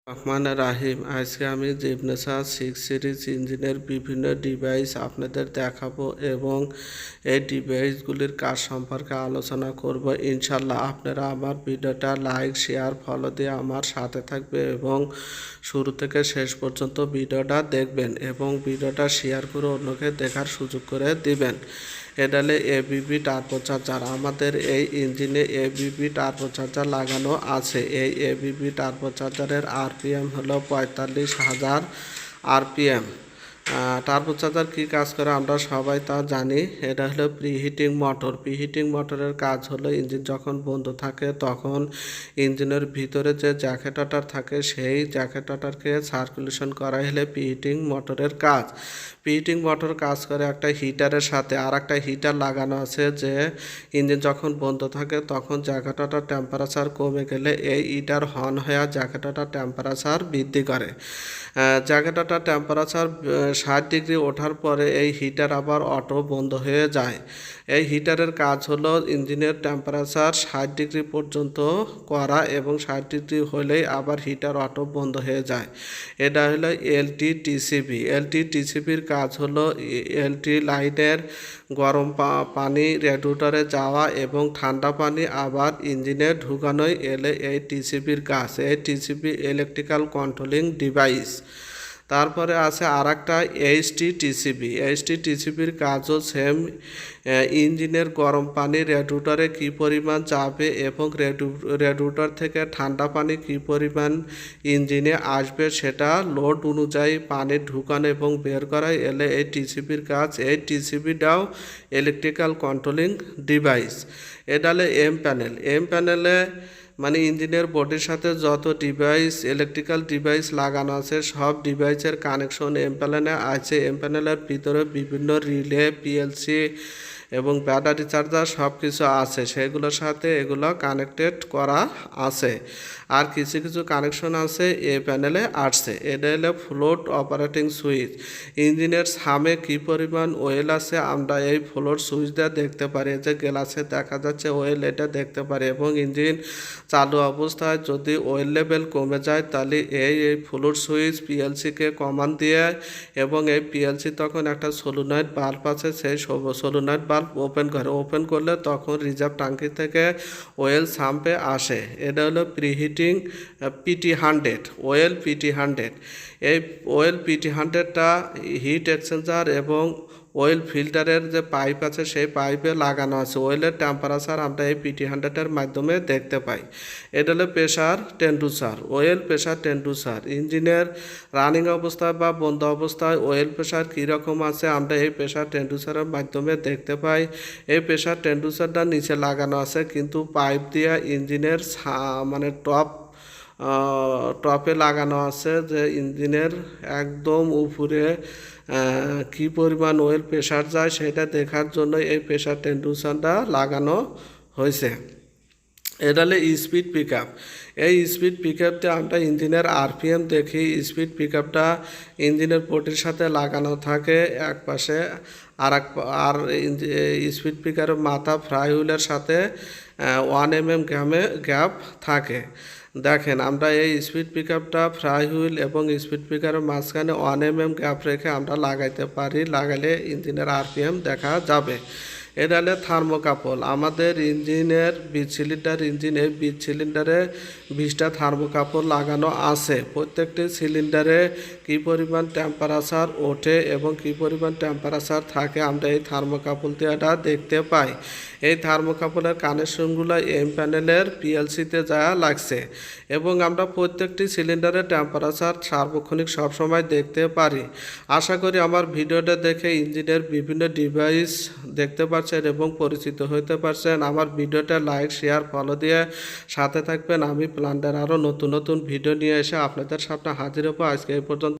রহমান রাহিম। আজকে আমি জিগনেচার 6 সিরিজ ইঞ্জিনের বিভিন্ন ডিভাইস আপনাদের দেখাবো এবং এই ডিভাইসগুলির কাজ সম্পর্কে আলোচনা করব। ইনশাল্লাহ আপনারা আমার ভিডিওটা লাইক শেয়ার ফলো দিয়ে আমার সাথে থাকবে এবং শুরু থেকে শেষ পর্যন্ত ভিডিওটা দেখবেন এবং ভিডিওটা শেয়ার করে অন্যকে দেখার সুযোগ করে দিবেন। এডালে এবিবি টার্বোচার্জার, আমাদের এই ইঞ্জিনে এবিবি টার্বোচার্জার লাগানো আছে। এই এবিবি টার্বোচার্জারের আরপিএম হলো 45,000 আরপিএম। টার্বোচার্জার কী কাজ করে আমরা সবাই তা জানি। এটা হলো প্রিহিটিং মোটর। প্রিহিটিং মোটরের কাজ হলো ইঞ্জিন যখন বন্ধ থাকে তখন ইঞ্জিনের ভিতরে যে জ্যাকেটার থাকে সেই জ্যাকেটারকে সার্কুলেশন করা হলে প্রিহিটিং মোটরের কাজ। প্রিহিটিং মোটর কাজ করে একটা হিটারের সাথে। আর একটা হিটার লাগানো আছে যে ইঞ্জিন যখন বন্ধ থাকে তখন জ্যাকেটার টেম্পারেচার কমে গেলে এই হিটার অন হয়ে জ্যাকেটার টেম্পারেচার বৃদ্ধি করে। জ্যাকেটার টেম্পারেচার 60 ডিগ্রি ওঠার পরে এই হিটার আবার অটো বন্ধ হয়ে যায়। এই হিটারের কাজ হলো ইঞ্জিনের টেম্পারেচার 60 ডিগ্রি পর্যন্ত করা এবং 60 ডিগ্রি হলেই আবার হিটার অটো বন্ধ হয়ে যায়। এটা হলো এলটিটিসিবি। এলটিটিসিবির কাজ হলো এলটি লাইনের গরম পানি রেডিয়েটরে যাওয়া এবং ঠান্ডা পানি আবার ইঞ্জিনে ঢুকানোই এলে এই টিসিবির কাজ। এই টিসিবি ইলেকট্রিক্যাল কন্ট্রোলিং ডিভাইস। তারপরে আছে আর একটা এইচটিটিসিবি। এইচটিটিসিবির কাজও সেম। ইঞ্জিনের গরম পানি রেডিয়েটরে কী পরিমাণ যাবে এবং রেডিয়েটর থেকে ঠান্ডা পানি কী পরিমাণ ইঞ্জিনে আসবে সেটা লোড অনুযায়ী পানি ঢুকানো এবং বের করা এলে এই টিসিবির কাজ। এই টিসিবিটাও ইলেকট্রিক্যাল কন্ট্রোলিং ডিভাইস। এটা হলো এম প্যানেল। এম প্যানেলে মানে ইঞ্জিনের বডির সাথে যত ডিভাইস ইলেকট্রিক্যাল ডিভাইস লাগানো আছে সব ডিভাইসের কানেকশন এম প্যানেলে আছে। এম প্যানেলের ভিতরে বিভিন্ন রিলে পিএলসি এবং ব্যাটারি চার্জার সব কিছু আছে, সেগুলোর সাথে এগুলো কানেক্টেড করা আছে। আর কিছু কিছু কানেকশন আছে এ প্যানেলে আসছে। এটা হলো ফ্লোট অপারেটিং সুইচ। ইঞ্জিনের সামনে কী পরিমাণ ওয়েল আছে আমরা এই ফ্লোট সুইচ দিয়ে দেখতে পারি। যে গ্লাসে দেখা যাচ্ছে ওয়েল, এটা দেখতে পারি এবং ইঞ্জিন চালু অবস্থায় যদি ওয়েল লেভেল কমে যায় তাহলে এই ফ্লোট সুইচ পিএলসিকে কমান্ড দিয়ে এবং এই পিএলসি তখন একটা সলিনয়েড বাল্ব আছে, সেই সলিনয়েড বাল্ব ওপেন করলে তখন রিজার্ভ ট্যাঙ্কি থেকে ওয়েল সাম্পে আসে। এটা হলো প্রিহিটিং PT100 ওয়েল PT100। এই ওয়েল PT100টা হিট এক্সচেঞ্জার এবং ওয়েল ফিল্টারের যে পাইপ আছে সেই পাইপে লাগানো আছে। ওয়েলের টেম্পারেচার আমরা এই PT100-এর মাধ্যমে দেখতে পাই। এটা হলো pressure temperature, well pressure temperature. ইঞ্জিনের রানিং অবস্থায় বা বন্ধ অবস্থায় ওয়েল প্রেশার কীরকম আছে আমরা এই প্রেশার টেম্পারেচারের মাধ্যমে দেখতে পাই। এই প্রেশার টেম্পারেচারটা নিচে লাগানো আছে কিন্তু পাইপ দিয়ে ইঞ্জিনের মানে টপে লাগানো আছে যে ইঞ্জিনের একদম উপরে কি পরিমাণ ওয়েল প্রেশার যায় সেটা দেখার জন্য এই প্রেশার টেম্পারেচারটা লাগানো হয়েছে। এটা হলো স্পিড পিক আপ। এই স্পিড পিক আপটা আমরা ইঞ্জিনের আরপিএম দেখি। স্পিড পিক আপটা ইঞ্জিনের বডির সাথে লাগানো থাকে এক পাশে, আর স্পিড পিকারের মাথা ফ্লাই হুইলের সাথে 1 mm গ্যাপ থাকে। দেখেন আমরা এই স্পিড পিক আপটা ফ্লাই হুইল এবং স্পিড পিকারের মাঝখানে 1 mm গ্যাপ রেখে আমরা লাগাইতে পারি। লাগালে ইঞ্জিনের আরপিএম দেখা যাবে। এটা হলো থার্মোকাপল। আমাদের ইঞ্জিনের 20 সিলিন্ডার ইঞ্জিন, এই 20 সিলিন্ডারে 20টা থার্মোকাপল লাগানো আছে। প্রত্যেকটি সিলিন্ডারে কী পরিমাণ টেম্পারেচার ওঠে এবং কী পরিমাণ টেম্পারেচার থাকে আমরা এই থার্মোকাপল দিয়ে এটা দেখতে পাই। এই থার্মোকাপলের কানেকশনগুলো এম প্যানেলের পিএলসিতে যা লাগছে এবং আমরা প্রত্যেকটি সিলিন্ডারের টেম্পারেচার সার্বক্ষণিক সবসময় দেখতে পারি। আশা করি আমার ভিডিওটা দেখে ইঞ্জিনের বিভিন্ন ডিভাইস দেখতে পাচ্ছেন এবং পরিচিত হতে পারছেন। আমার ভিডিওটা লাইক শেয়ার ফলো দিয়ে সাথে থাকবেন। আমি প্ল্যান্টের আরও নতুন নতুন ভিডিও নিয়ে এসে আপনাদের সামনে হাজির হবো। আজকে এই পর্যন্ত।